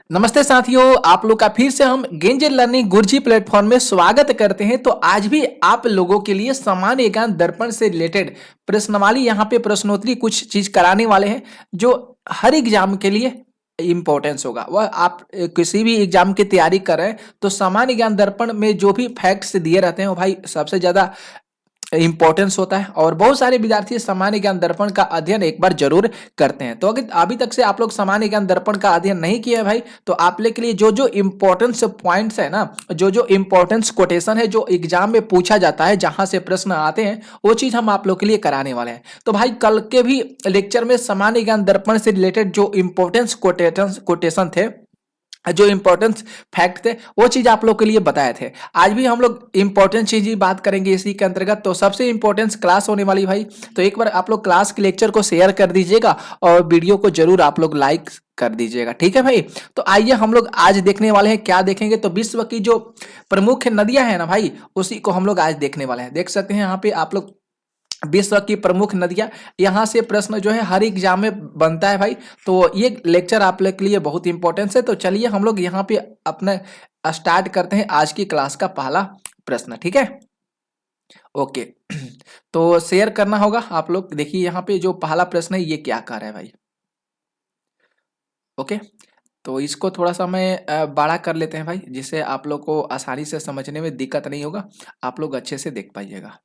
नमस्ते साथियों, आप लोग का फिर से हम गेंजर लर्निंग गुरुजी प्लेटफॉर्म में स्वागत करते हैं। तो आज भी आप लोगों के लिए सामान्य ज्ञान दर्पण से रिलेटेड प्रश्नवाली यहाँ पे प्रश्नोत्तरी कुछ चीज कराने वाले हैं जो हर एग्जाम के लिए इंपॉर्टेंस होगा। वह आप किसी भी एग्जाम की तैयारी कर रहे हैं तो सामान्य ज्ञान दर्पण में जो भी फैक्ट्स दिए रहते हैं वो भाई सबसे ज्यादा इंपॉर्टेंस होता है और बहुत सारे विद्यार्थी सामान्य ज्ञान दर्पण का अध्ययन एक बार जरूर करते हैं। तो अगर अभी तक से आप लोग सामान्य ज्ञान दर्पण का अध्ययन नहीं किया है भाई, तो आप लोग के लिए जो जो इंपॉर्टेंस पॉइंट्स है ना, जो जो इंपॉर्टेंस कोटेशन है जो एग्जाम में पूछा जाता है, जहां से प्रश्न आते हैं, वो चीज हम आप लोग के लिए कराने वाले हैं। तो भाई कल के भी लेक्चर में सामान्य ज्ञान दर्पण से रिलेटेड जो इंपॉर्टेंस कोटेशन थे, जो इंपॉर्टेंस फैक्ट थे, वो चीज आप लोग के लिए बताए थे। आज भी हम लोग इंपॉर्टेंट चीज ही बात करेंगे इसी के अंतर्गत। तो सबसे इंपॉर्टेंस क्लास होने वाली भाई, तो एक बार आप लोग क्लास के लेक्चर को शेयर कर दीजिएगा और वीडियो को जरूर आप लोग लाइक कर दीजिएगा, ठीक है भाई। तो आइए हम लोग आज देखने वाले हैं, क्या देखेंगे तो विश्व की जो प्रमुख नदियां हैं ना भाई, उसी को हम लोग आज देखने वाले हैं। देख सकते हैं यहाँ पे आप लोग विश्व की प्रमुख नदियां, यहां से प्रश्न जो है हर एग्जाम में बनता है भाई। तो ये लेक्चर आप लोग के लिए बहुत इंपॉर्टेंट है। तो चलिए हम लोग यहाँ पे अपने स्टार्ट करते हैं आज की क्लास का पहला प्रश्न, ठीक है। ओके तो शेयर करना होगा आप लोग। देखिए यहाँ पे जो पहला प्रश्न है ये क्या कह रहा है भाई। ओके, तो इसको थोड़ा सा मैं बड़ा कर लेते हैं भाई, जिससे आप लोग को आसानी से समझने में दिक्कत नहीं होगा, आप लोग अच्छे से देख पाइएगा।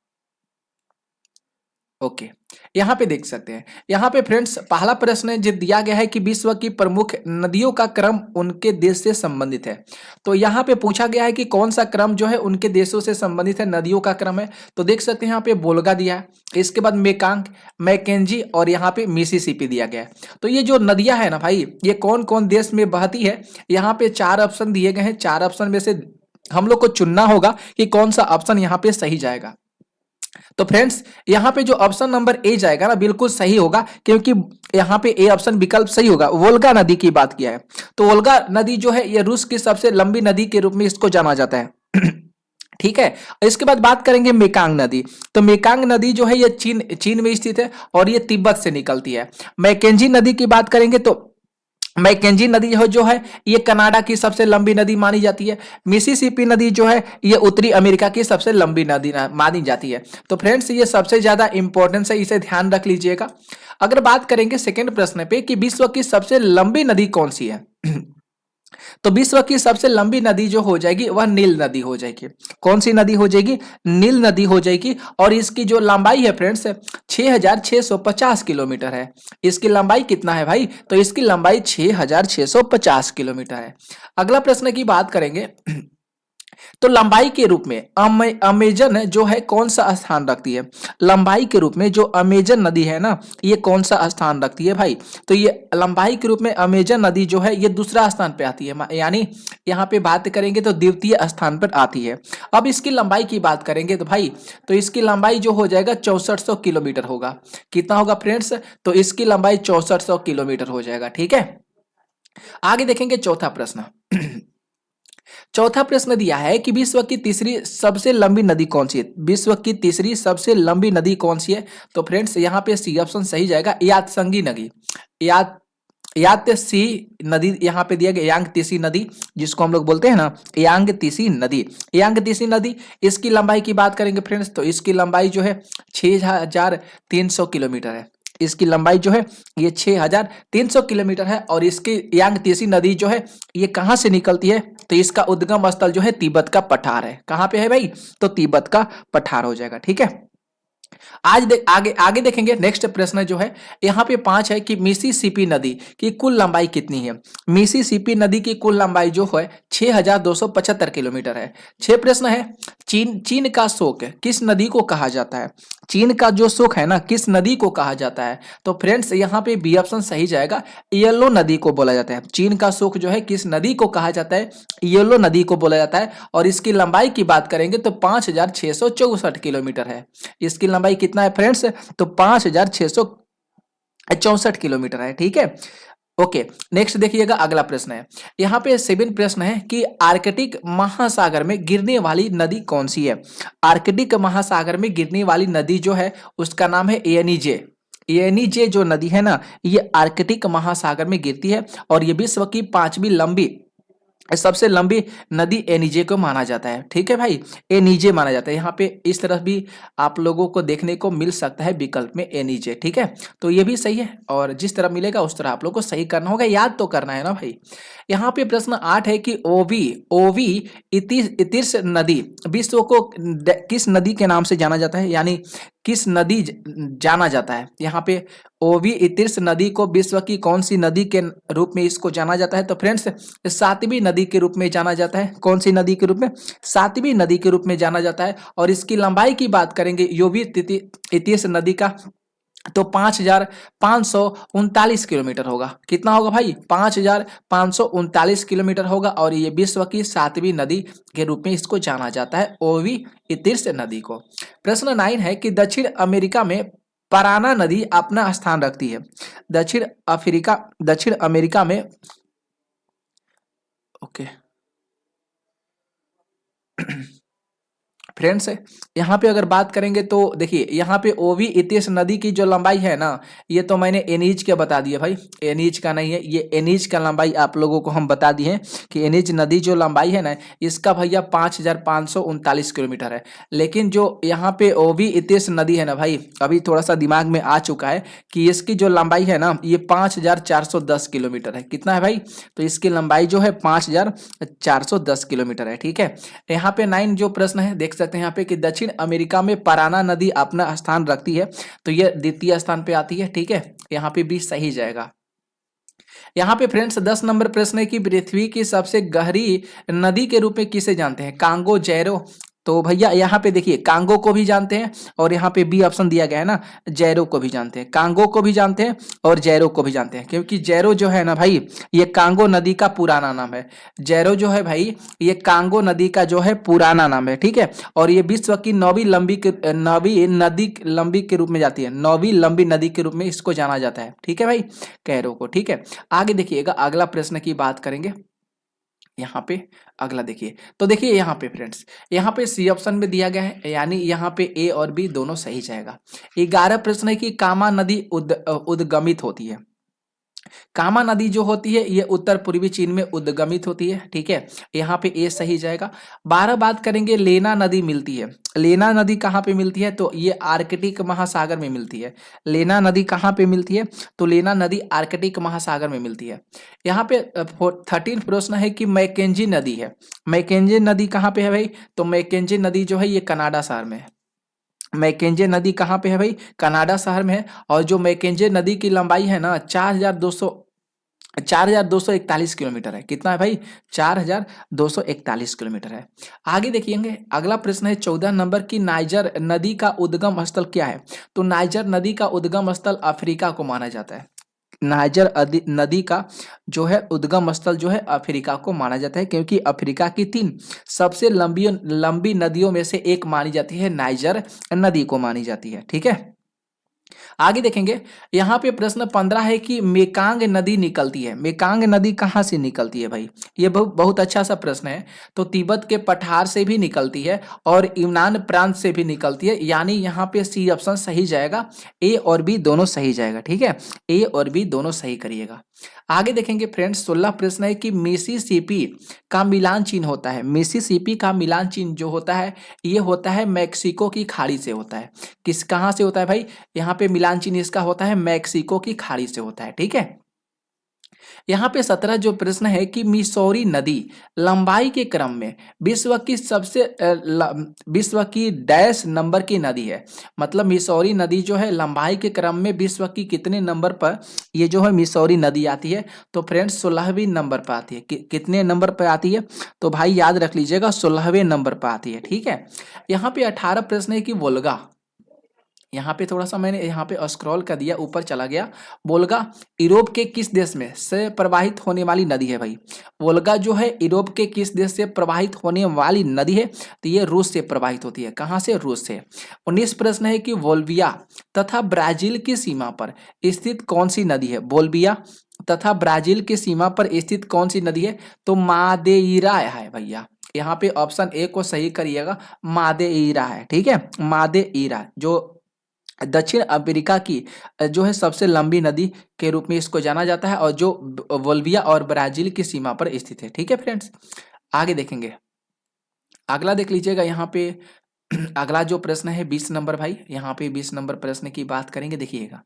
ओके, यहाँ पे देख सकते हैं। यहाँ पे फ्रेंड्स पहला प्रश्न जो दिया गया है कि विश्व की प्रमुख नदियों का क्रम उनके देश से संबंधित है। तो यहाँ पे पूछा गया है कि कौन सा क्रम जो है उनके देशों से संबंधित है, नदियों का क्रम है। तो देख सकते हैं यहाँ पे वोल्गा दिया है, इसके बाद मेकांग, मैकेंजी और यहाँ पे मिसिसिपी दिया गया है। तो ये जो नदियां है ना भाई, ये कौन कौन देश में बहती है, यहाँ पे 4 ऑप्शन दिए गए हैं। 4 ऑप्शन में से हम लोग को चुनना होगा कि कौन सा ऑप्शन यहाँ पे सही जाएगा। तो फ्रेंड्स यहाँ पे जो ऑप्शन नंबर ए जाएगा ना, बिल्कुल सही होगा, क्योंकि यहाँ पे ए ऑप्शन विकल्प सही होगा। वोल्गा नदी की बात किया है, तो वोल्गा नदी जो है ये रूस की सबसे लंबी नदी के रूप में इसको जाना जाता है ठीक है। इसके बाद बात करेंगे मेकांग नदी। तो मेकांग नदी जो है ये चीन में स्थित है और ये तिब्बत से निकलती है। मैकेंजी नदी की बात करेंगे तो मैकेंजी नदी जो है ये कनाडा की सबसे लंबी नदी मानी जाती है। मिसिसिपी नदी जो है ये उत्तरी अमेरिका की सबसे लंबी नदी मानी जाती है। तो फ्रेंड्स ये सबसे ज्यादा इंपॉर्टेंस है, इसे ध्यान रख लीजिएगा। अगर बात करेंगे सेकंड प्रश्न पे कि विश्व की सबसे लंबी नदी कौन सी है तो विश्व की सबसे लंबी नदी जो हो जाएगी वह नील नदी हो जाएगी। कौन सी नदी हो जाएगी? नील नदी हो जाएगी। और इसकी जो लंबाई है फ्रेंड्स 6650 किलोमीटर है। इसकी लंबाई कितना है भाई? तो इसकी लंबाई 6650 किलोमीटर है। अगला प्रश्न की बात करेंगे तो लंबाई के रूप में अमेजन जो है कौन सा स्थान रखती है? लंबाई के रूप में जो अमेजन नदी है ना, ये कौन सा स्थान रखती है भाई? तो ये लंबाई के रूप में अमेजन नदी जो है ये दूसरा स्थान पे आती है, यानी यहाँ पे बात करेंगे तो द्वितीय स्थान पर आती है। अब इसकी लंबाई की बात करेंगे तो भाई, तो इसकी लंबाई जो हो जाएगा 6400 किलोमीटर होगा। कितना होगा फ्रेंड्स? तो इसकी लंबाई 6400 किलोमीटर हो जाएगा, ठीक है। आगे देखेंगे चौथा प्रश्न चौथा प्रश्न दिया है कि विश्व की तीसरी सबसे लंबी नदी कौन सी है? विश्व की तीसरी सबसे लंबी नदी कौन सी है? तो फ्रेंड्स यहाँ पे सी ऑप्शन सही जाएगा, यातसंगी नदी। यात यातसी नदी यहाँ पे दिया गया, यांग तीसी नदी जिसको हम लोग बोलते हैं ना, यांग तीसी नदी। यांग तीसी नदी, इसकी लंबाई की बात करेंगे फ्रेंड्स तो इसकी लंबाई जो है 6300 किलोमीटर है। इसकी लंबाई जो है ये 6300 किलोमीटर है। और इसकी यांग तीसी नदी जो है ये कहाँ से निकलती है? तो इसका उद्गम स्थल जो है तिब्बत का पठार है। कहाँ पे है भाई? तो तिब्बत का पठार हो जाएगा, ठीक है। आगे आगे देखेंगे। नेक्स्ट प्रश्न जो है यहाँ पे 5 है कि मिसिसिपी नदी की कुल लंबाई कितनी है? मिसिसिपी नदी की कुल लंबाई जो है 6275 किलोमीटर है। 6 प्रश्न है, चीन का शोक किस नदी को कहा जाता है? चीन का जो शोक है ना, किस नदी को कहा जाता है? तो फ्रेंड्स यहाँ पे बी ऑप्शन सही जाएगा, येलो नदी को बोला जाता है। चीन का शोक जो है किस नदी को कहा जाता है? येलो नदी को बोला जाता है। और इसकी लंबाई की बात करेंगे तो 5664 किलोमीटर है। इसकी लंबाई कितना है फ्रेंड्स? तो 5664 किलोमीटर है, ठीक है। ओके, नेक्स्ट देखिएगा अगला प्रश्न है। यहाँ पे 7 प्रश्न है कि आर्कटिक महासागर में गिरने वाली नदी कौन सी है? आर्कटिक महासागर में गिरने वाली नदी जो है उसका नाम है एनीजे। एनीजे जो नदी है ना, ये आर्कटिक महासागर में गिरती है और ये विश्व की पांचवी लंबी, सबसे लंबी नदी एनीजे को माना जाता है। ठीक है भाई, एनीजे माना जाता है। यहाँ पे इस तरह भी आप लोगों को देखने को मिल सकता है विकल्प में एनीजे। ठीक है, तो ये भी सही है और जिस तरह मिलेगा उस तरह आप लोग को सही करना होगा, याद तो करना है ना भाई। यहाँ पे प्रश्न 8 है कि ओवी ओवी इतिर्स नदी विश्व को किस नदी के नाम से जाना जाता है, यानी किस नदी जाना जाता है। यहाँ पे ओवी इतिर्स नदी को विश्व की कौन सी नदी के रूप में इसको जाना जाता है, तो फ्रेंड्स सातवीं नदी के रूप में जाना जाता है। कौन सी नदी के रूप में? सातवीं नदी के रूप में जाना जाता है। और इसकी लंबाई की बात करेंगे योवी इतिर्स नदी का, तो 5,539 किलोमीटर होगा। कितना होगा भाई? 5,539 किलोमीटर होगा और ये विश्व की सातवीं नदी के रूप में इसको जाना जाता है, ओवी इतिर्स नदी को। प्रश्न 9 है कि दक्षिण अमेरिका में पराना नदी अपना स्थान रखती है। दक्षिण अमेरिका में, ओके फ्रेंड्स, यहाँ पे अगर बात करेंगे तो देखिए, यहाँ पे ओवी इतिस नदी की जो लंबाई है ना, ये तो मैंने एनीज के बता दिया भाई, एनीज का नहीं है, ये एनीज का लंबाई आप लोगों को हम बता दिए हैं कि एनीज नदी जो लंबाई है ना, इसका भैया 5,539 किलोमीटर है। लेकिन जो यहाँ पे ओवी इतिस नदी है ना भाई, अभी थोड़ा सा दिमाग में आ चुका है कि इसकी जो लंबाई है ना, ये 5,410 किलोमीटर है। कितना है भाई? तो इसकी लंबाई जो है 5,410 किलोमीटर है। ठीक है, यहाँ पे 9 जो प्रश्न है देख सकते हैं यहाँ पे कि दक्षिण अमेरिका में पराना नदी अपना स्थान रखती है, तो ये द्वितीय स्थान पे आती है। ठीक है, यहाँ पे भी सही जाएगा। यहाँ पे फ्रेंड्स 10 नंबर प्रश्न है कि पृथ्वी की सबसे गहरी नदी के रूप में किसे जानते हैं? कांगो, जैरो। तो भैया यहाँ पे देखिए, कांगो को भी जानते हैं और यहाँ पे बी ऑप्शन दिया गया है ना, जैरो को भी जानते हैं। कांगो को भी जानते हैं और जैरो को भी जानते हैं, क्योंकि जैरो जो है ना भाई, ये कांगो नदी का पुराना नाम है। जैरो जो है भाई, ये कांगो नदी का जो है पुराना नाम है। ठीक है, और ये विश्व की नौवीं नदी लंबी के रूप में जाती है, नौवीं लंबी नदी के रूप में इसको जाना जाता है। ठीक है भाई, कैरो को। ठीक है, आगे देखिएगा, अगला प्रश्न की बात करेंगे। यहाँ पे अगला देखिए, तो देखिए यहाँ पे फ्रेंड्स, यहाँ पे सी ऑप्शन में दिया गया है, यानी यहाँ पे ए और बी दोनों सही जाएगा। 11 प्रश्न है कि कामा नदी उद्गमित होती है। कामा नदी जो होती है ये उत्तर पूर्वी चीन में उद्गमित होती है। ठीक है, यहाँ पे ए सही जाएगा। 12 बात करेंगे, लेना नदी मिलती है। लेना नदी कहाँ पे मिलती है? तो ये आर्कटिक महासागर में मिलती है। लेना नदी कहाँ पे मिलती है? तो लेना नदी आर्कटिक महासागर में मिलती है। यहाँ पे 13 प्रश्न है कि मैकेंजी नदी है। मैकेंजी नदी कहाँ पे है भाई? तो मैकेंजी नदी जो है ये कनाडा शहर में है। मैकेंजे नदी कहाँ पे है भाई? कनाडा शहर में है। और जो मैकेंजे नदी की लंबाई है ना, 4,241 किलोमीटर है। कितना है भाई? 4,241 किलोमीटर है। आगे देखिएंगे, अगला प्रश्न है 14 नंबर की नाइजर नदी का उद्गम स्थल क्या है? तो नाइजर नदी का उद्गम स्थल अफ्रीका को माना जाता है। नाइजर नदी का जो है उद्गम स्थल जो है अफ्रीका को माना जाता है, क्योंकि अफ्रीका की 3 सबसे लंबी नदियों में से एक मानी जाती है, नाइजर नदी को मानी जाती है। ठीक है, आगे देखेंगे, यहाँ पे प्रश्न 15 है कि मेकांग नदी निकलती है। मेकांग नदी कहाँ से निकलती है भाई? ये बहुत अच्छा सा प्रश्न है। तो तिब्बत के पठार से भी निकलती है और यूनान प्रांत से भी निकलती है, यानी यहाँ पे सी ऑप्शन सही जाएगा। ए और बी दोनों सही जाएगा। ठीक है, ए और बी दोनों सही करिएगा। आगे देखेंगे फ्रेंड्स, 16 प्रश्न है कि मिसिसिपी का मिलान चिन्ह होता है। मिसिसिपी का मिलान चिन्ह जो होता है, ये होता है मैक्सिको की खाड़ी से होता है। कहाँ से होता है भाई? यहाँ पे मिलान चिन्ह इसका होता है मैक्सिको की खाड़ी से होता है। ठीक है, यहाँ पे 17 जो प्रश्न है कि मिसौरी नदी लंबाई के क्रम में विश्व की डैश नंबर की नदी है। मतलब मिसौरी नदी जो है लंबाई के क्रम में विश्व की कितने नंबर पर ये जो है मिसौरी नदी आती है? तो फ्रेंड्स 16वें नंबर पर आती है। कितने नंबर पर आती है? तो भाई याद रख लीजिएगा, 16वें नंबर पर आती है। ठीक है, यहाँ पे 18 प्रश्न है कि वोल्गा, यहाँ पे थोड़ा सा मैंने यहाँ पे स्क्रॉल कर दिया, ऊपर चला गया। वोल्गा यूरोप के किस देश में से प्रवाहित होने वाली नदी है भाई? वोल्गा जो है यूरोप के किस देश से प्रवाहित होने वाली नदी है? तो ये रूस से प्रवाहित होती है। कहाँ से? रूस से। 19 प्रश्न है कि बोल्विया तथा ब्राजील की सीमा पर स्थित कौन सी नदी है? बोल्विया तथा ब्राजील की सीमा पर स्थित कौन सी नदी है? तो मादेईरा है भैया। यहाँ पे ऑप्शन ए को सही करिएगा, मादेईरा है। ठीक है, मादेईरा जो दक्षिण अमेरिका की जो है सबसे लंबी नदी के रूप में इसको जाना जाता है, और जो बोलिविया और ब्राजील की सीमा पर स्थित है। ठीक है फ्रेंड्स, आगे देखेंगे। अगला देख लीजिएगा यहाँ पे अगला जो प्रश्न है 20 नंबर भाई, यहाँ पे 20 नंबर प्रश्न की बात करेंगे। देखिएगा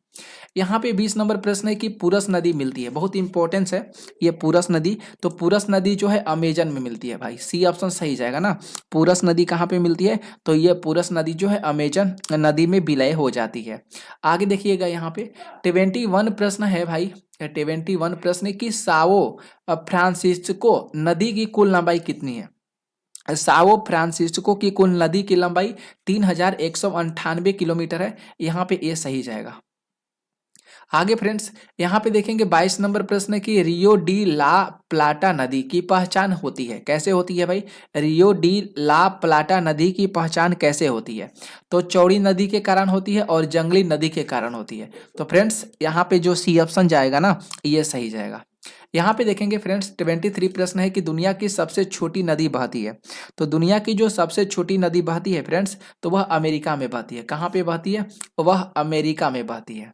यहाँ पे 20 नंबर प्रश्न है कि पुरस नदी मिलती है, बहुत इंपॉर्टेंस है ये पुरस नदी। तो पुरस नदी जो है अमेजन में मिलती है भाई, सी ऑप्शन सही जाएगा ना। पुरस नदी कहाँ पे मिलती है, तो ये पुरस नदी जो है अमेजन नदी में विलय हो जाती है। आगे देखिएगा यहाँ पे 21 प्रश्न है भाई, 21 प्रश्न है कि साओ फ्रांसिस्को नदी की कुल लंबाई कितनी है। साओ फ्रांसिस्को की कुल नदी की लंबाई 3198 किलोमीटर है, यहाँ पे ये सही जाएगा। आगे फ्रेंड्स यहाँ पे देखेंगे 22 नंबर प्रश्न है कि रियो डी ला प्लाटा नदी की पहचान होती है, कैसे होती है भाई। रियो डी ला प्लाटा नदी की पहचान कैसे होती है, तो चौड़ी नदी के कारण होती है और जंगली नदी के कारण होती है। तो फ्रेंड्स यहाँ पे जो सी ऑप्शन जाएगा ना, ये सही जाएगा। यहाँ पे देखेंगे फ्रेंड्स 23 प्रश्न है कि दुनिया की सबसे छोटी नदी बहती है। तो दुनिया की जो सबसे छोटी नदी बहती है फ्रेंड्स, तो वह अमेरिका में बहती है। कहाँ पे बहती है, वह अमेरिका में बहती है।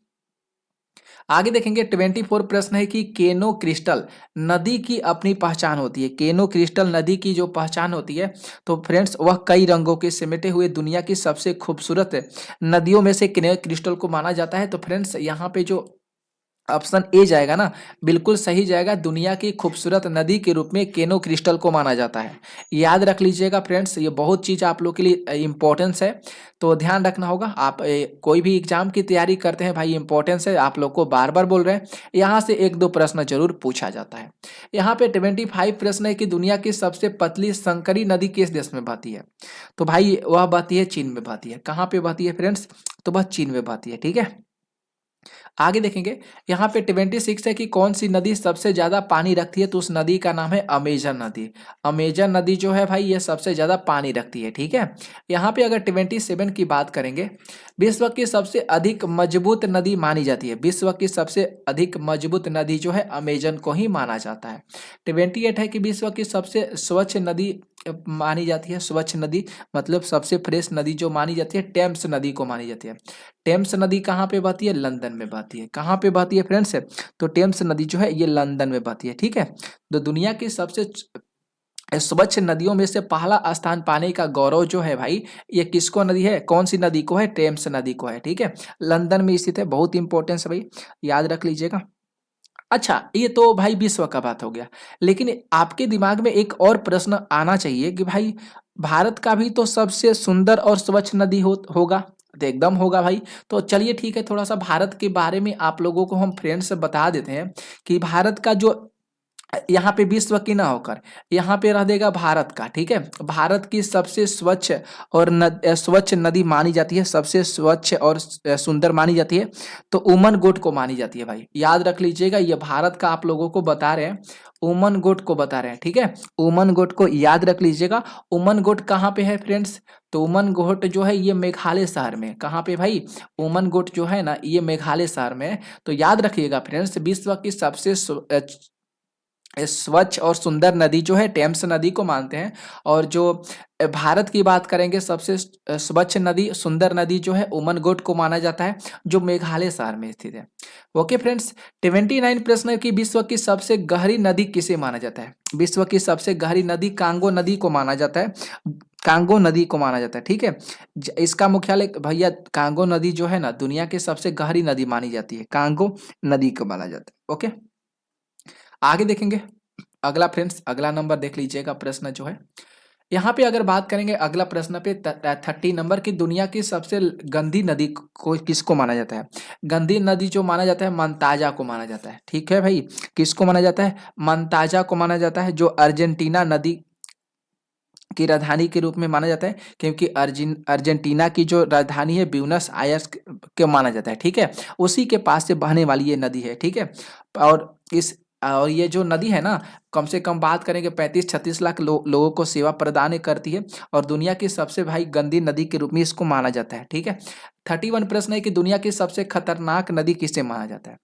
आगे देखेंगे 24 प्रश्न है कि केनो क्रिस्टल नदी की अपनी पहचान होती है। केनो क्रिस्टल नदी की जो पहचान होती है, तो फ्रेंड्स वह कई रंगों के सिमटे हुए दुनिया की सबसे खूबसूरत नदियों में से केनो क्रिस्टल को माना जाता है। तो फ्रेंड्स यहाँ पे जो ऑप्शन ए जाएगा ना, बिल्कुल सही जाएगा। दुनिया की खूबसूरत नदी के रूप में केनो क्रिस्टल को माना जाता है। याद रख लीजिएगा फ्रेंड्स, ये बहुत चीज़ आप लोग के लिए इम्पोर्टेंस है, तो ध्यान रखना होगा। आप कोई भी एग्जाम की तैयारी करते हैं भाई, इंपॉर्टेंस है, आप लोग को बार बार बोल रहे हैं। यहाँ से 1-2 प्रश्न जरूर पूछा जाता है। यहाँ पे 25 प्रश्न है कि दुनिया की सबसे पतली संकरी नदी किस देश में बहती है। तो भाई वह बहती है चीन में बहती है। कहाँ पे बहती है फ्रेंड्स, तो वह चीन में बहती है। ठीक है, आगे देखेंगे यहाँ पे 26 है कि कौन सी नदी सबसे ज्यादा पानी रखती है। तो उस नदी का नाम है अमेजन नदी। अमेजन नदी जो है भाई, ये सबसे ज्यादा पानी रखती है। ठीक है, यहाँ पे अगर 27 की बात करेंगे, विश्व की सबसे अधिक मजबूत नदी मानी जाती है। विश्व की सबसे अधिक मजबूत नदी जो है अमेजन को ही माना जाता है। 28 है कि विश्व की सबसे स्वच्छ नदी मानी जाती है। स्वच्छ नदी मतलब सबसे फ्रेश नदी जो मानी जाती है, टेम्स नदी को मानी जाती है। टेम्स नदी कहाँ पे बहती है, लंदन में बहती है। कहाँ पे बहती है फ्रेंड्स, तो टेम्स नदी जो है ये लंदन में बहती है। ठीक है, तो दुनिया की सबसे स्वच्छ नदियों में से पहला स्थान पाने का गौरव जो है भाई, ये किसको नदी है, कौन सी नदी को है, टेम्स नदी को है। ठीक है, लंदन में स्थित है, बहुत इंपॉर्टेंस है भाई, याद रख लीजिएगा। अच्छा, ये तो भाई विश्व का बात हो गया, लेकिन आपके दिमाग में एक और प्रश्न आना चाहिए कि भाई भारत का भी तो सबसे सुंदर और स्वच्छ नदी होगा। तो एकदम होगा भाई। तो चलिए ठीक है, थोड़ा सा भारत के बारे में आप लोगों को हम फ्रेंड्स से बता देते हैं कि भारत का जो यहाँ पे विश्व की ना होकर यहाँ पे रह देगा भारत का। ठीक है, भारत की सबसे स्वच्छ और स्वच्छ नदी मानी जाती है, सबसे स्वच्छ और सुंदर मानी जाती है, तो उमन गोट को मानी जाती है भाई। याद रख लीजिएगा, ये भारत का आप लोगों को बता रहे हैं, उमन गोट को बता रहे हैं। ठीक है, उमन गोट को याद रख लीजिएगा। उमन गोट कहाँ पे है फ्रेंड्स, तो उमन गोट जो है ये मेघालय शहर में। कहाँ पे भाई, उमन गोट जो है ना, ये मेघालय शहर में है। तो याद रखिएगा फ्रेंड्स, विश्व की सबसे स्वच्छ और सुंदर नदी जो है टेम्स नदी को मानते हैं। और जो भारत की बात करेंगे, सबसे स्वच्छ नदी सुंदर नदी जो है उमन गोट को माना जाता है, जो मेघालय शहर में स्थित है। ओके फ्रेंड्स, 29 प्रश्न है कि विश्व की सबसे गहरी नदी किसे माना जाता है। विश्व की सबसे गहरी नदी कांगो नदी को माना जाता है। कांगो नदी को माना जाता है। ठीक है, इसका मुख्यालय भैया, कांगो नदी जो है ना दुनिया की सबसे गहरी नदी मानी जाती है, कांगो नदी को माना जाता है। ओके, आगे देखेंगे अगला फ्रेंड्स, अगला नंबर देख लीजिएगा प्रश्न जो है यहाँ पे अगर बात करेंगे अगला प्रश्न पे 30 नंबर की दुनिया की सबसे गंदी नदी को किसको माना जाता है। गंदी नदी जो माना जाता है मंताजा को माना जाता है। ठीक है भाई, किसको माना जाता है, मंताजा को माना जाता है, जो अर्जेंटीना नदी की राजधानी के रूप में माना जाता है, क्योंकि अर्जेंटीना की जो राजधानी है ब्यूनस आयर्स के माना जाता है। ठीक है, उसी के पास से बहने वाली ये नदी है। ठीक है, और ये जो नदी है ना, कम से कम बात करेंगे 35-36 लाख लोगों को सेवा प्रदान करती है, और दुनिया की सबसे भाई गंदी नदी के रूप में इसको माना जाता है। ठीक है, 31 प्रश्न है कि दुनिया की सबसे खतरनाक नदी किसे माना जाता है।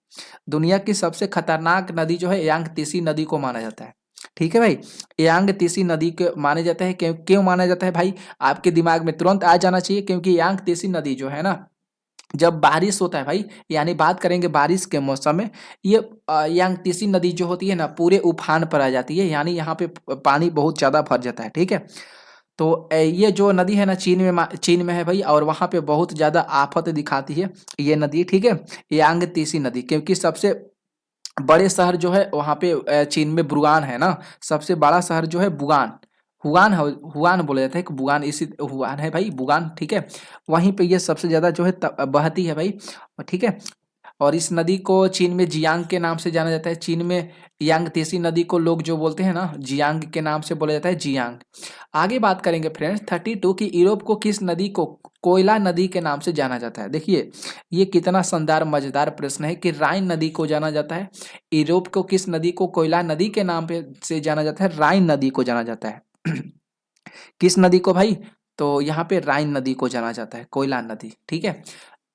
दुनिया की सबसे खतरनाक नदी जो है यांगत्से नदी को माना जाता है। ठीक है भाई, यांगत्से नदी के माने जाते हैं। क्यों माना जाता है भाई, आपके दिमाग में तुरंत आ जाना चाहिए, क्योंकि यांगत्से नदी जो है ना, जब बारिश होता है भाई, यानी बात करेंगे बारिश के मौसम में, ये यांगतीसी नदी जो होती है ना पूरे उफान पर आ जाती है, यानी यहाँ पे पानी बहुत ज़्यादा भर जाता है। ठीक है, तो ये जो नदी है ना चीन में है भाई, और वहाँ पे बहुत ज़्यादा आफत दिखाती है ये नदी। ठीक है, यांगतीसी नदी, क्योंकि सबसे बड़े शहर जो है वहाँ पे चीन में बुगान है ना, सबसे बड़ा शहर जो है बुगान, हुआन है, हुआन बोला जाता है कि बुगान, इसी हुआन है भाई बुगान। ठीक है, वहीं पे ये सबसे ज़्यादा जो है बहती है भाई। ठीक है, और इस नदी को चीन में जियांग के नाम से जाना जाता है। चीन में यांगतीसी नदी को लोग जो बोलते हैं ना जियांग के नाम से बोला जाता है, जियांग। आगे बात करेंगे फ्रेंड्स 32 की यूरोप को किस नदी को कोयला नदी के नाम से जाना जाता है। देखिए ये कितना शानदार मजेदार प्रश्न है कि राइन नदी को जाना जाता है, यूरोप को किस नदी को कोयला नदी के नाम पे से जाना जाता है, राइन नदी को जाना जाता है। किस नदी को भाई, तो यहाँ पे राइन नदी को जाना जाता है, कोयला नदी। ठीक है,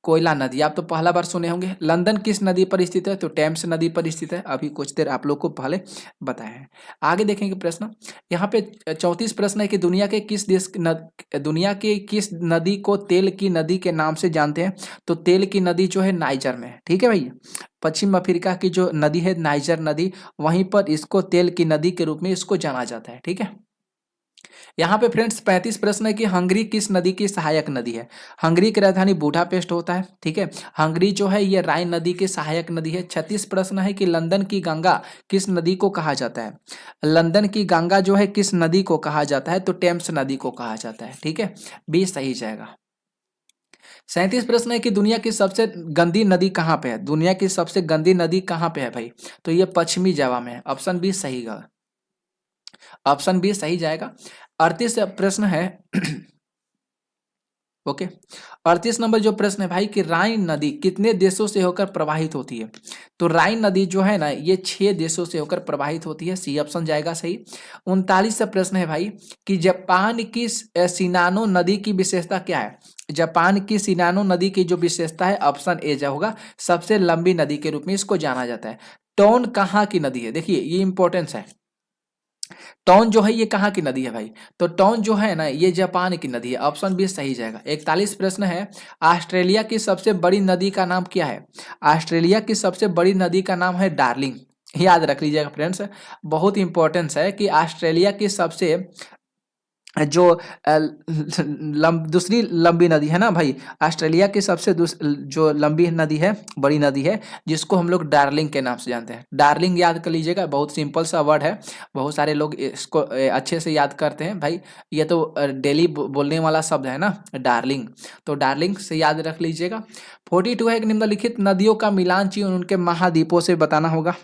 कोयला नदी आप तो पहला बार सुने होंगे। लंदन किस नदी पर स्थित है, तो टेम्स नदी पर स्थित है, अभी कुछ देर आप लोग को पहले बताए हैं। आगे देखेंगे प्रश्न, यहाँ पे 34 प्रश्न है कि दुनिया के किस नदी को तेल की नदी के नाम से जानते हैं, तो तेल की नदी जो है नाइजर में है। ठीक है भाई, पश्चिम अफ्रीका की जो नदी है नाइजर नदी, वहीं पर इसको तेल की नदी के रूप में इसको जाना जाता है। ठीक है, यहाँ पे फ्रेंड्स 35 प्रश्न है कि हंगरी किस नदी की सहायक नदी है। हंगरी की राजधानी बुडापेस्ट होता है। ठीक है, हंगरी जो है ये राइन नदी की सहायक नदी है। 36 प्रश्न है कि लंदन की गंगा किस नदी को कहा जाता है। लंदन की गंगा जो है किस नदी को कहा जाता है, तो टेम्स नदी को कहा जाता है। ठीक है, बी सही जाएगा। 37 प्रश्न है कि दुनिया की सबसे गंदी नदी कहाँ पे है। दुनिया की सबसे गंदी नदी कहाँ पे है भाई, तो ये पश्चिमी जावा में है, ऑप्शन बी सही गा, ऑप्शन बी सही जाएगा। 38 प्रश्न है ओके, 38 नंबर जो प्रश्न है भाई कि राइन नदी कितने देशों से होकर प्रवाहित होती है, तो राइन नदी जो है ना ये 6 देशों से होकर प्रवाहित होती है, सी ऑप्शन जाएगा सही। 39 प्रश्न है भाई कि जापान की सिनानो नदी की विशेषता क्या है। जापान की सिनानो नदी की जो विशेषता है, ऑप्शन ए जो होगा, सबसे लंबी नदी के रूप में इसको जाना जाता है। टोन कहाँ की नदी है, देखिए ये इंपॉर्टेंस है। टोन जो है ये कहाँ की नदी है भाई, तो टोन जो है ना ये जापान की नदी है, ऑप्शन बी सही जाएगा। 41 प्रश्न है ऑस्ट्रेलिया की सबसे बड़ी नदी का नाम क्या है। ऑस्ट्रेलिया की सबसे बड़ी नदी का नाम है डार्लिंग, याद रख लीजिएगा फ्रेंड्स, बहुत इंपॉर्टेंस है कि ऑस्ट्रेलिया की सबसे जो दूसरी लंबी नदी है ना भाई, ऑस्ट्रेलिया की सबसे जो लंबी नदी है, बड़ी नदी है, जिसको हम लोग डार्लिंग के नाम से जानते हैं। डार्लिंग याद कर लीजिएगा, बहुत सिंपल सा वर्ड है, बहुत सारे लोग इसको अच्छे से याद करते हैं भाई, ये तो डेली बोलने वाला शब्द है ना डार्लिंग, तो डार्लिंग से याद रख लीजिएगा। 42 है कि निम्नलिखित नदियों का मिलान चिन्ह उनके महाद्वीपों से बताना होगा।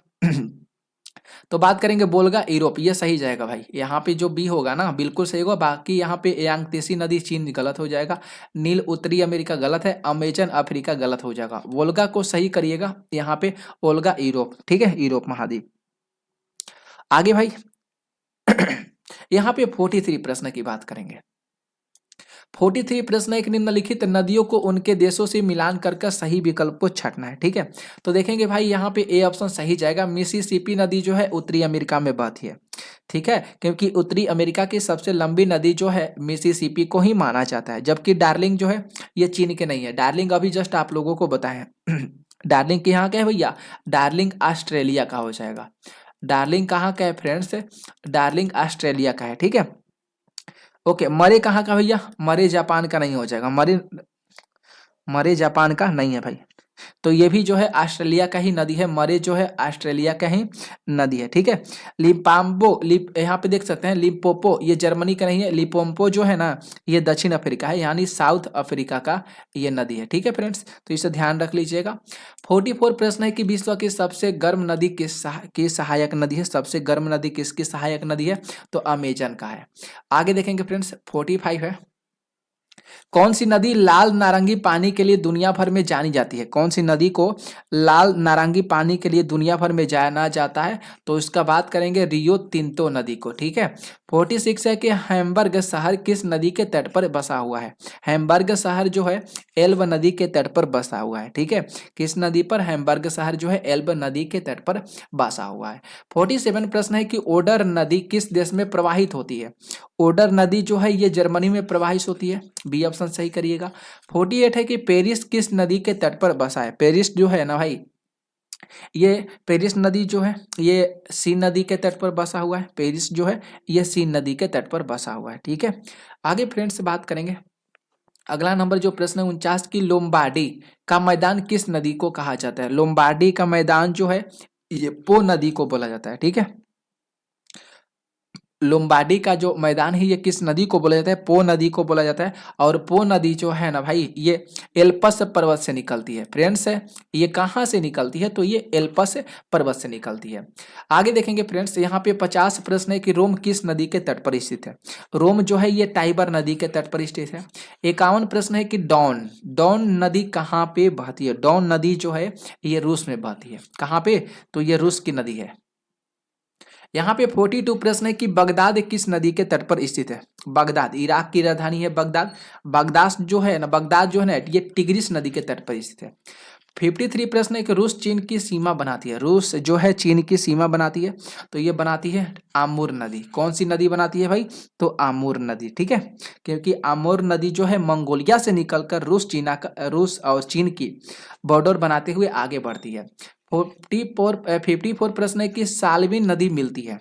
तो बात करेंगे बोल्गा यूरोप, ये सही जाएगा भाई, यहाँ पे जो बी होगा ना बिल्कुल सही होगा, बाकी यहाँ पे यांगतीसी नदी चीन गलत हो जाएगा, नील उत्तरी अमेरिका गलत है, अमेजन अफ्रीका गलत हो जाएगा, वोल्गा को सही करिएगा, यहाँ पे ओल्गा यूरोप। ठीक है, यूरोप महाद्वीप। आगे भाई यहाँ पे 43 प्रश्न की बात करेंगे। 43 प्रश्न एक निम्नलिखित नदियों को उनके देशों से मिलान कर सही विकल्प को छांटना है। ठीक है, तो देखेंगे भाई यहाँ पे ए ऑप्शन सही जाएगा, मिसिसिपी नदी जो है उत्तरी अमेरिका में बहती है। ठीक है, क्योंकि उत्तरी अमेरिका की सबसे लंबी नदी जो है मिसिसिपी को ही माना जाता है, जबकि डार्लिंग जो है ये चीन के नहीं है। डार्लिंग अभी जस्ट आप लोगों को बताए हैं। डार्लिंग के यहाँ का है भैया, डार्लिंग ऑस्ट्रेलिया का हो जाएगा। डार्लिंग कहाँ का है फ्रेंड्स, डार्लिंग ऑस्ट्रेलिया का है। ठीक है, ओके, मरे कहाँ का भैया, मरे जापान का नहीं हो जाएगा, मरे मरे जापान का नहीं है भाई, तो ये भी जो है ऑस्ट्रेलिया का ही नदी है, मरे जो है ऑस्ट्रेलिया का ही नदी है। ठीक है, यहाँ पे देख सकते हैं लिम्पोपो, ये जर्मनी का नहीं है, लिपोम्पो जो है ना ये दक्षिण अफ्रीका है, यानी साउथ अफ्रीका का ये नदी है। ठीक है फ्रेंड्स, तो इसे ध्यान रख लीजिएगा। 44 प्रश्न है कि विश्व की सबसे गर्म नदी की सहायक नदी है, सबसे गर्म नदी किसकी सहायक नदी है, तो अमेजन का है। आगे देखेंगे फ्रेंड्स 45 है, कौन सी नदी लाल नारंगी पानी के लिए दुनिया भर में जानी जाती है। कौन सी नदी को लाल नारंगी पानी के लिए दुनिया भर में जाना जाता है, तो इसका बात करेंगे रियो तिंतो नदी को। ठीक है, 46 है कि हैम्बर्ग शहर किस नदी के तट पर बसा हुआ है। हैम्बर्ग शहर जो है एल्ब नदी के तट पर बसा हुआ है। ठीक है, किस नदी पर, हैम्बर्ग शहर जो है एल्ब नदी के तट पर बसा हुआ है। 47 प्रश्न है कि ओडर नदी किस देश में प्रवाहित होती है। ओडर नदी जो है ये जर्मनी में प्रवाहित होती है, बी डी ऑप्शन सही करिएगा। 48 है कि पेरिस किस नदी के तट पर बसा है। पेरिस जो है ना भाई, ये पेरिस नदी जो है ये सीन नदी के तट पर बसा हुआ है। पेरिस जो है ये सीन नदी के तट पर बसा हुआ है। ठीक है, आगे फ्रेंड्स बात करेंगे। अगला नंबर जो प्रश्न है 49 की लोम्बार्डी का मैदान किस नदी को कहा जाता है। लोम्बार्डी का मैदान जो है ये पो नदी को बोला जाता है। ठीक है, लोम्बार्डी का जो मैदान है ये किस नदी को बोला जाता है, पो नदी को बोला जाता है। और पो नदी जो है ना भाई ये एल्पस पर्वत से निकलती है। फ्रेंड्स है ये कहाँ से निकलती है, तो ये एल्पस पर्वत से निकलती है। आगे देखेंगे फ्रेंड्स, यहाँ पे 50 प्रश्न है कि रोम किस नदी के तट पर स्थित है। रोम जो है ये टाइबर नदी के तट पर स्थित है। 51 प्रश्न है कि डॉन डॉन नदी कहाँ पे बहती है। डॉन नदी जो है ये रूस में बहती है। कहाँ पे, तो ये रूस की नदी है। यहाँ पे 42 प्रश्न है कि बगदाद किस नदी के तट पर स्थित है। बगदाद इराक की राजधानी है बगदाद। बगदाद जो है ना ये टिग्रिस नदी के तट पर स्थित है। 53 प्रश्न है कि रूस चीन की सीमा बनाती है। रूस जो है चीन की सीमा बनाती है, तो ये बनाती है आमूर नदी। कौन सी नदी बनाती है भाई, तो आमूर नदी। ठीक है, क्योंकि आमूर नदी जो है मंगोलिया से निकलकर रूस और चीन की बॉर्डर बनाते हुए आगे बढ़ती है। 54 प्रश्न है कि साल्विन नदी मिलती है।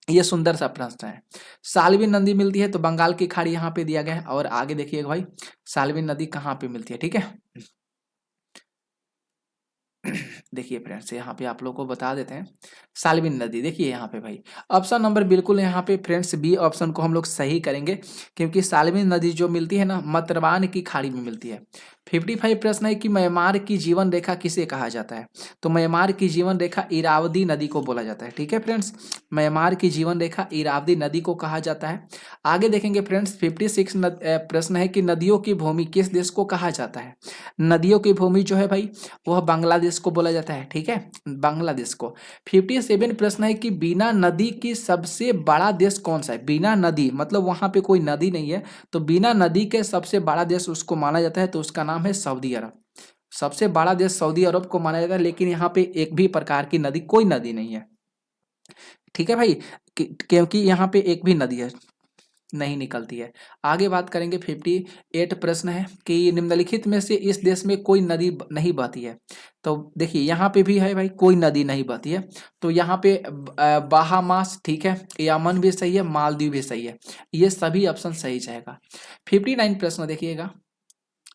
ये सुंदर सा प्रश्न है। साल्विन नदी मिलती है तो बंगाल की खाड़ी यहाँ पे दिया गया है। और आगे देखिएगा भाई साल्विन नदी कहाँ पे मिलती है। ठीक है, देखिए फ्रेंड्स यहाँ पे आप लोग को बता देते हैं साल्विन नदी। देखिए यहाँ पे भाई ऑप्शन नंबर बिल्कुल यहाँ पे फ्रेंड्स बी ऑप्शन को हम लोग सही करेंगे, क्योंकि साल्विन नदी जो मिलती है ना मतरवान की खाड़ी में मिलती है। 55 प्रश्न है कि म्यांमार की जीवन रेखा किसे कहा जाता है। तो म्यांमार की जीवन रेखा इरावदी नदी को बोला जाता है। ठीक है फ्रेंड्स, म्यांमार की जीवन रेखा इरावदी नदी को कहा जाता है। आगे देखेंगे फ्रेंड्स 56 प्रश्न है कि नदियों की भूमि किस देश को कहा जाता है। नदियों की भूमि जो है भाई वह बांग्लादेश को बोला जाता है। ठीक है, बांग्लादेश को। 57 प्रश्न है कि बिना नदी की सबसे बड़ा देश कौन सा है। बिना नदी मतलब वहां पे कोई नदी नहीं है, तो बिना नदी के सबसे बड़ा देश उसको माना जाता है, तो उसका नाम है सऊदी अरब। सबसे बड़ा देश सऊदी अरब को माना जाता है, लेकिन यहाँ पे एक भी प्रकार की नदी कोई नदी नहीं है। ठीक है भाई, क्योंकि यहाँ पे एक भी नदी है नहीं निकलती है। आगे बात करेंगे 58 प्रश्न है कि निम्नलिखित में से इस देश में कोई नदी नहीं बहती है। तो देखिए यहाँ पे भी है भाई कोई नदी नहीं बहती है, तो यहाँ पे बाहामास, ठीक है, यमन भी सही है, मालदीव भी सही है, ये सभी ऑप्शन सही जाएगा। 59 प्रश्न देखिएगा।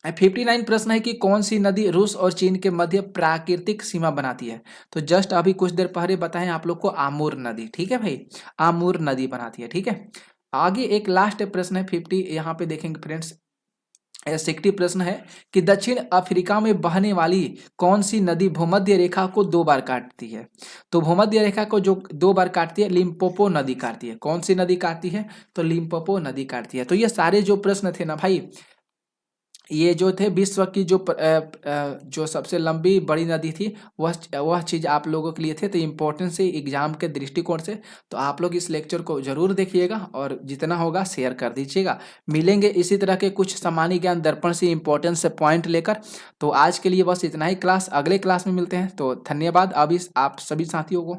59 प्रश्न है कि कौन सी नदी रूस और चीन के मध्य प्राकृतिक सीमा बनाती है। तो जस्ट अभी कुछ देर पहले बताएं आप लोग को आमूर नदी। ठीक है भाई, आमूर नदी बनाती है। ठीक है, आगे एक लास्ट प्रश्न है 50, यहाँ पे देखेंगे फ्रेंड्स 60 प्रश्न है कि दक्षिण अफ्रीका में बहने वाली कौन सी नदी भूमध्य रेखा को 2 बार काटती है। तो भूमध्य रेखा को जो 2 बार काटती है लिम्पोपो नदी काटती है। कौन सी नदी काटती है, तो लिम्पोपो नदी काटती है। तो ये सारे जो प्रश्न थे ना भाई, ये जो थे विश्व की जो सबसे लंबी बड़ी नदी थी वह चीज़ आप लोगों के लिए थे। तो इम्पोर्टेंस से एग्जाम के दृष्टिकोण से तो आप लोग इस लेक्चर को जरूर देखिएगा और जितना होगा शेयर कर दीजिएगा। मिलेंगे इसी तरह के कुछ सामान्य ज्ञान दर्पण से इम्पोर्टेंस से पॉइंट लेकर। तो आज के लिए बस इतना ही क्लास, अगले क्लास में मिलते हैं। तो धन्यवाद आप सभी साथियों को।